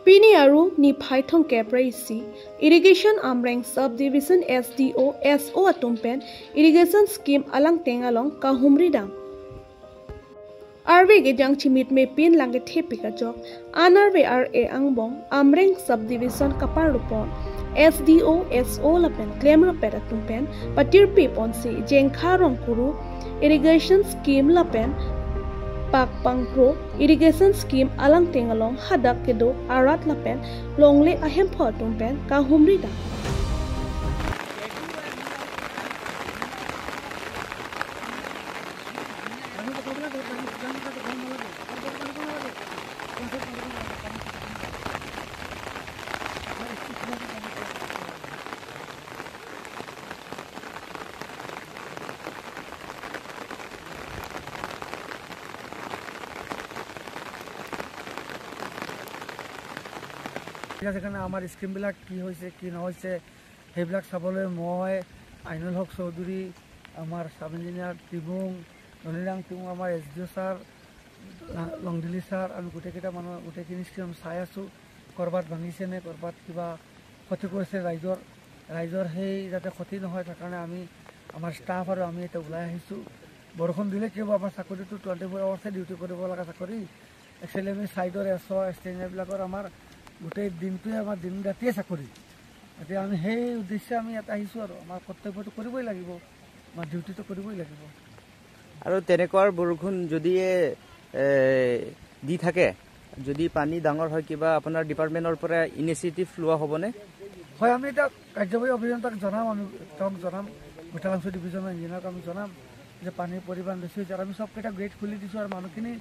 Pini aru ni phaithong kepraisi irrigation amreng subdivision SDO SO atumpen irrigation scheme alang tengalong kahumri dam arve ge jang chimit me pin lange thepika jok anarve RA angbong amreng subdivision kapar rupon SDO SO lapen claim rapet atumpen patirpi ponsi jengkha rongkuru irrigation scheme lapen Pak Pangkro irrigation scheme alang tengalong hadak kedo arat lapen longle ahem photumpen kahumri da যেখানে আমার স্কিমবিলাক কি হয়েছে কি নহৈছে সেইবিলাক চাবলৈ মই আইনুল হক চৌধুৰী আমাৰ সাব ইঞ্জিনিয়াৰ টিবুং নলিৰাং টিবুং আমাৰ SDO ছাৰ লংডিলি ছাৰ আমি গোটেইকেইটা মানুহ গোটেইখিনি স্কিম চাই আছোঁ ক'ৰবাত ভাঙিছে নে ক'ৰবাত কিবা ক্ষতি কৰিছে ৰাইজৰ সেই যাতে ক্ষতি নহয় তাৰ কাৰণে আমি আমাৰ ষ্টাফ আৰু আমি এতিয়া ওলাই আহিছোঁ বৰষুণ দিলে কি হ'ব আমাৰ চাকৰিটো 24 আৱাৰ্ছে ডিউটি কৰিব লগা চাকৰি একচুৱেলি আমি ছাইডৰ SO ষ্টেণ্ডাৰবিলাকৰ আমাৰ গোটেই দিনটোৱে আমাৰ দিন ৰাতিয়ে চাকৰি এতিয়া আমি সেই উদ্দেশ্যে আমি ইয়াত আহিছোঁ আৰু আমাৰ কৰ্তব্যটো কৰিবই লাগিব আমাৰ ডিউটিটো কৰিবই লাগিব আৰু তেনেকুৱাৰ বৰষুণ যদি দি থাকে যদি পানী ডাঙৰ হয় কিবা আপোনাৰ ডিপাৰ্টমেণ্টৰ পৰা ইনিচিয়েটিভ লোৱা হ'বনে হয় আমি এটা কাৰ্যবাহী অভিযন্তাক জনাম আমি তেওঁক জনাম মিঠালাংচু ডিভিজনৰ ইঞ্জিনিয়াৰক আমি জনাম যে পানীৰ পৰিমাণ বেছি হৈছে আৰু আমি চবকেইটা গেট খুলি দিছোঁ আৰু মানুহখিনি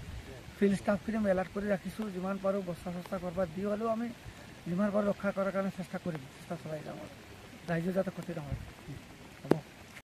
ফিল্ড ষ্টাফখিনি আমি এলাৰ্ট কৰি ৰাখিছোঁ যিমান পাৰোঁ বস্তা চস্তা কৰবাত দি হ'লেও আমি যিমান পাৰোঁ ৰক্ষা কৰাৰ কাৰণে চেষ্টা কৰিম চেষ্টা চলাই যাম ৰাইজৰ যাতে ক্ষতি নহয়